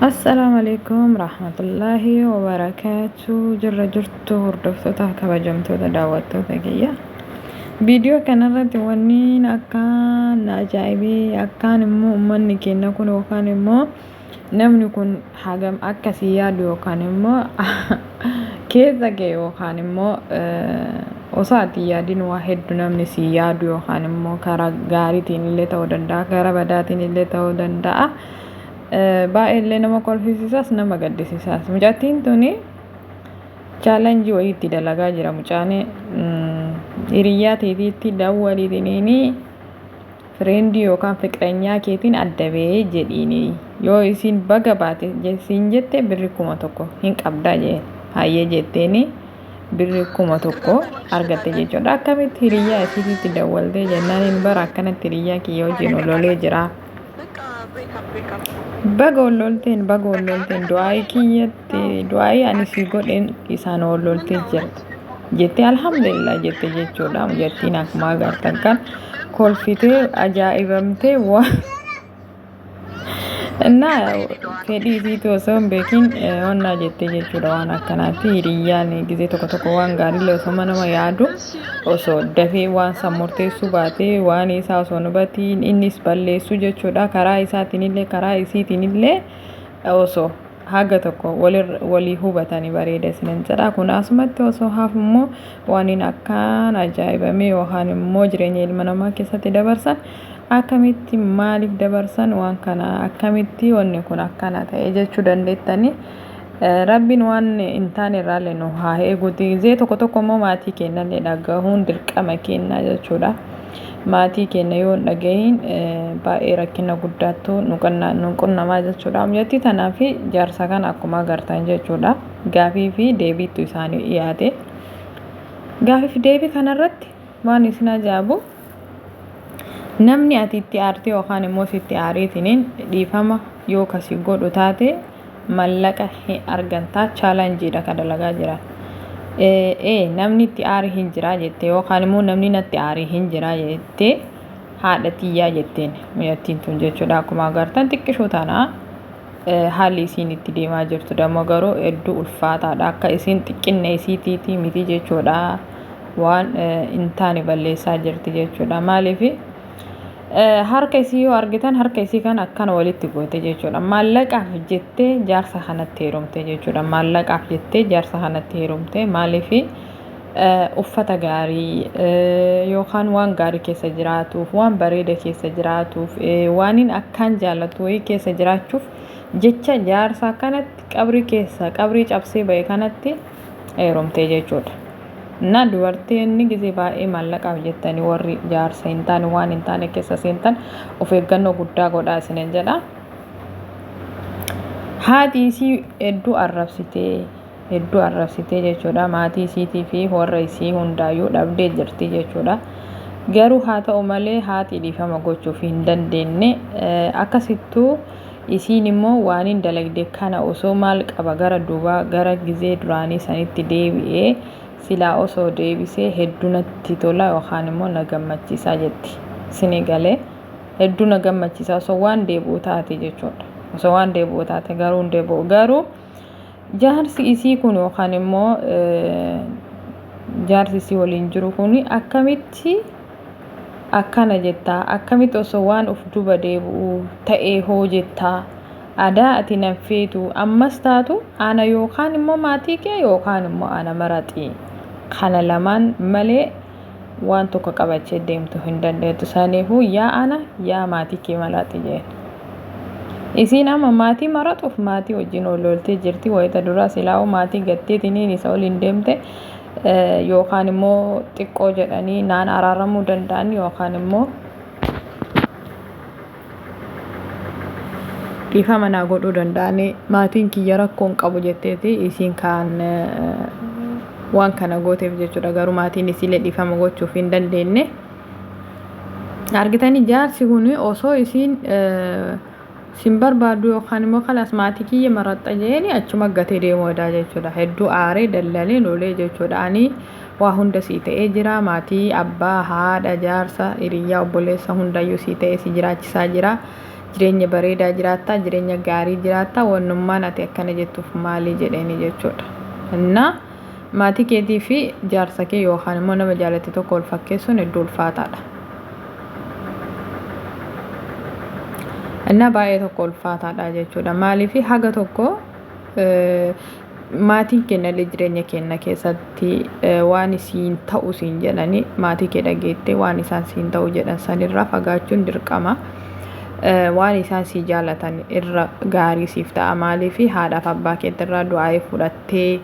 السلام عليكم ورحمة الله وبركاته. جرتو هردفتوتا kabajamtoota daawwattoota kiyya. Viidiyoo kanarratti wanni akkaan ajaa'ibee akkaan immoo uummanni keenya kun yookaan immoo namni kun hagam akkasii yaadu yookaan immoo keessa ga'e yookaan immoo osoo ati yaadin waa hedduu namni si yaadu yookaan immoo karaa gaariitiin illee ta'uu danda'a, karaa badaatiin illee ta'uu danda'a. Baay'ee nama kolfisiisas nama gaddisiisas. Mucattiin tuni chaalenjii wayiitti dalagaa jira. Mucaan hiriyyaa teetiitti daawwaliitiniini fireendii yookaan fiqireenyaa keetiin adda ba'ee jedhiini. Yoo isin baga baate siin jette birri 1,000 hin qabdaa jee hayyee jetteeni birri 1,000 argatte jechuudha. Akkamitti hiriyyaa isiitiitti daawwaltee jennaan hin bara akkanatti hiriyyaa kiyya wajjin ololee jira. Baga ololteen du'aayi kiyyatti du'aayi ani si godhen isaan ololtee jirti jettee alhamdulillah jette jechuudha. Mucattiin akkuma agartan kan kolfitee ajaa'ibamtee እና fedhii isiitti osoo hin beekin onnaa jettee jechuudha. Waan akkanaatti hiriyyaan gisee tokko waan gaariillee osoo nama yaadu osoo dafee waan sammurteessuu baatee waan isaa osoo nubatiin innis balleessu jechuudha. Karaa isaatiin karaa isiitiin osoo haga tokko walii hubatanii bareeda isinin jedha. Kun asumatti osoo hafummoo waan akkaan ajaa'ibame yookaan immoo jireenya ilma namaa keessatti dabarsan akkamitti maaliif dabarsan waan kana akkamitti wanni kun akkana ta'e jechuu dandeettani. Rabbiin waan hin taane irraallee nu haa eeguuti. Gisee tokko immoo maatii keenyallee dhagahuun dirqama keenya jechuudha. Maatii keenya yoo hin dhagahin baay'ee rakkina guddaatu nu qunnamaa jechuudha. Mucattii tanaa fi jaarsa kana akkuma agartan jechuudha. Gaafii fi deebiitu isaanii dhiyaate. Gaafii fi deebii kanarratti waan isin ajaa'ibu namni ati itti aartee yookaan immoo sitti aariitiniin dhiifama yoo kasii godhu taate mallaqa hin argantaa chaalenjiidha ka dalagaa jira. Namni itti aarii hin jira jettee yookaan immoo namni natti aarii hin jira jettee haadha tiyyaa jetteen mucattiin tun jechuudha. Akkuma agartan xiqqishoo tana haalli isiin itti deemaa jirtu dammoo garuu hedduu ulfaataadha. Akka isiin xiqqinna isiitiitii miti jechuudha. Waan hin taane balleessaa jirti jechuudha. Maaliif harka isii yoo argitan harka isii kan akkana walitti goote jechuudha. Maallaqaaf jettee jaarsa kanatti heerumte jechuudha. Maallaqaaf jettee jaarsa kanatti heerumte maaliif uffata gaarii yookaan waan gaarii keessa jiraatuuf waan bareeda keessa jiraatuuf waaniin akkaan jaallatu wayii keessa jiraachuuf jecha jaarsa kanatti qabrii cabsee ba'e kanatti heerumte jechuudha. Na dubartiin gisee baay'ee maallaqaaf jettanii warri jaarsa hin taane waan hin taane keessa seentan of eeggannoo guddaa godhaa isinin jedha. Haati isii hedduu arrabsitee jechuudha. Maatii isiitii fi warra isii hundaayyuu dhabdee jirti jechuudha. Garuu haa ta'u malee haati dhiifama gochuuf hin dandeenye. Akkasittuu isiin immoo waan hin dalagde kana osoo maal qaba gara duubaa gara gisee duraanii sanitti deebi'ee silaa osoo deebisee hedduu natti tola yookaan immoo na gammachiisaa jetti. Isin galee hedduu na gammachiisaa osoo waan deebi'u taate jechuudha. Osoo waan deebi'u taate garuu jaarsi isii kun yookaan immoo jaarsi isii waliin jiru kun akkamitti akkana jettaa akkamitti osoo waan of duba deebi'u ta'ee hoo jettaa aadaa ati nan feetu ammas taatu ana yookaan immoo maatii kee yookaan immoo ana maraxii kana lamaan malee waan tokko qabachee deemtu hin dandeettu. Saniifuu yaa ana yaa maatii kee malaxi jeen. Isiin amma maatii maraxuuf maatii wajjin ololtee jirti. Wayita duraa silaa'uu maatii gatteetiniin isa waliin deemte yookaan immoo xiqqoo jedhanii naan araaramuu danda'an yookaan immoo dhiifama naa godhuu danda'anii maatiin kiyya rakkoon qabu jetteeti isiin kaan waan kana gooteef jechuudha. Garuu maatiin isiilee dhiifama gochuuf hin dandeenye. Argitanii jaarsi kun osoo isiin sin barbaadu yookaan immoo kalas maatii kiyya maraxxa jeeni achuma gatee deemuudha jechuudha. Hedduu aaree dallalee lolee jechuudha. Ani waa hunda sii ta'ee jira. Maatii abbaa haadha jaarsa hiriyyaa obboleessa hundayyuu sii ta'ee si jiraachisaa jira. jireenya bareedaa jiraattaa jireenya gaarii jiraattaa wannummaan ati akkana jettuuf maali jedhanii jechuudha. Innaa maatii keetii fi jaarsa kee yookaan immoo nama jaalate tokko wal fakkeessuun hedduu ulfaataadha. Innaa baay'ee tokko ulfaataadha jechuudha. Maaliif haga tokko maatiin kennallee jireenya kenna keessatti waan isiin ta'u siin jedhanii maatii kee dhageettee waan isaan siin ta'u jedhan sanirraa fagaachuun dirqama. Waan isaan si jaalatan irra gaarii siif ta'a. Maaliif haadhaaf abbaa keetirraa du'aa fudhattee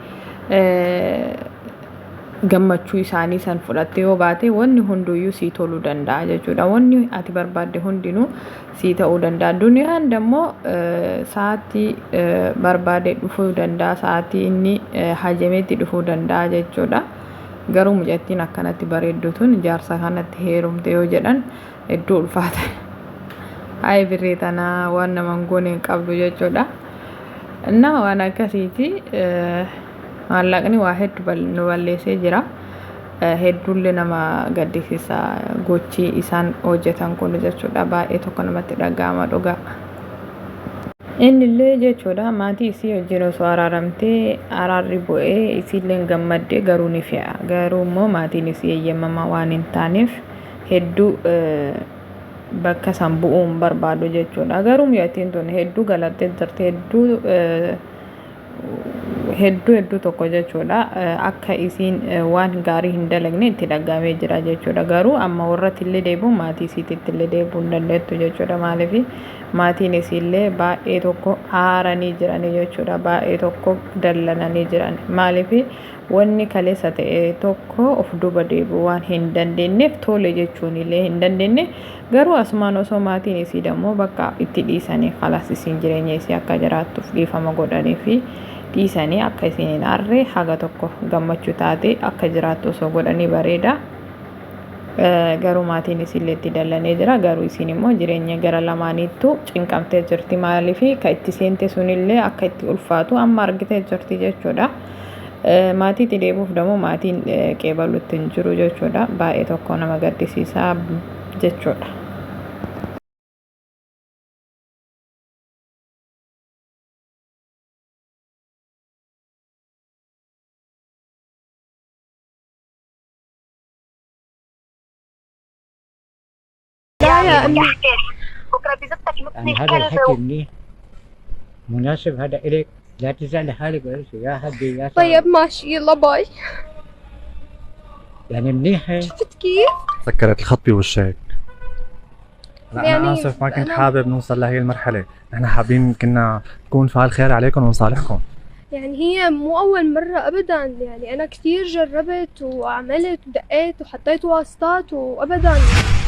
gammachuu isaanii san fudhattee yoo baate wanni hunduyyuu sii toluu danda'a jechuudha. Wanni ati barbaadde hundinuu sii ta'uu danda'a. Duniyaan dammoo sa'aatii barbaade dhufuu danda'a, sa'aatii inni hajameetti dhufuu danda'a jechuudha. Garuu mucattiin akkanatti bareeddutuun jaarsa kanatti heerumte yoo jedhan hedduu ulfaata. Hayi birrii tanaa waan naman goone hin qabdu jechuudha. Innaa waan akkasiiti maallaqni waa hedduu nu balleessee jira. Hedduullee nama gaddisiisa gochii isaan hojjetan kun jechuudha. Baay'ee tokko namatti dhaga'ama dhugaa. Innillee jechuudha maatii isii wajjin osoo araaramtee araarri bu'ee isiillee gammaddee garuu ni fe'a. Garuu immoo maatiin isii eeyyamamaa waan hin taaneef hedduu bakka san bu'uun barbaadu jechuudha. Garuu mucattiin tun hedduu galattee jirti hedduu tokko jechuudha. Akka isiin waan gaarii hin dalagne itti dhaga'amee jira jechuudha. Garuu amma warratti illee deebi'u maatii isiitti illee deebi'uu hin dandeettu jechuudha. Maaliif maatiin isiillee baay'ee tokko aaranii jiranii jechuudha. Baay'ee tokko dallananii jiran. Maaliif wanni kaleessa ta'e tokko of duuba deebi'uu waan hin dandeenyeef tole jechuun illee hin dandeenye. Garuu asumaan osoo maatiin isii dammoo bakka itti dhiisanii kalas isiin jireenya isii akka jiraattuuf dhiifama godhanii fi dhiisanii akka isiin hin aarree haga tokko gammachuu taate akka jiraattu osoo godhanii bareeda. Garuu maatiin isiillee itti dallanee jira. Garuu isiin immoo jireenya gara lamaaniittu cinqamtee jirti. Maaliif ka itti seente sunillee akka itti ulfaatu amma argitee jirti jechuudha. Maatiitti deebi'uuf dammoo maatiin qeebaluutti hin jiru jechuudha. Baay'ee tokko nama gaddisiisaa jechuudha. يعني هذا الحكي منيح مناسب هذا إليك لا تزعل حالك ولا شيء يا هدي يا طيب ماشي يلا باي. يعني منيحة. شفت كيف؟ سكرت الخطبة والشيك. يعني أنا آسف ما كنت حابب نوصل لهي المرحلة، نحن حابين كنا نكون فعال خير عليكم ونصالحكم. يعني هي مو أول مرة أبدا، يعني أنا كثير جربت وعملت ودقيت وحطيت واسطات وأبدا.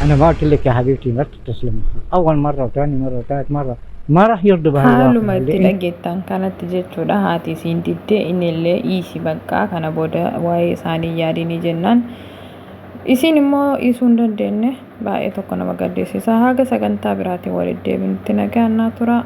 أنا ما قلت لك يا حبيبتي ما تستسلمي، أول مرة وثاني مرة وثالث مرة ما راح يرضوا haaluma itti dhageettan kanatti jechuudha. Haati isiin diddee innillee iisi bakka kana booda waa'ee isaanii yaadini jennaan isiin immoo isuu hin dandeenye baay'ee tokko nama gaddisiisa. Haga sagantaa biraatiin walitti deebinutti nagaan naa tura.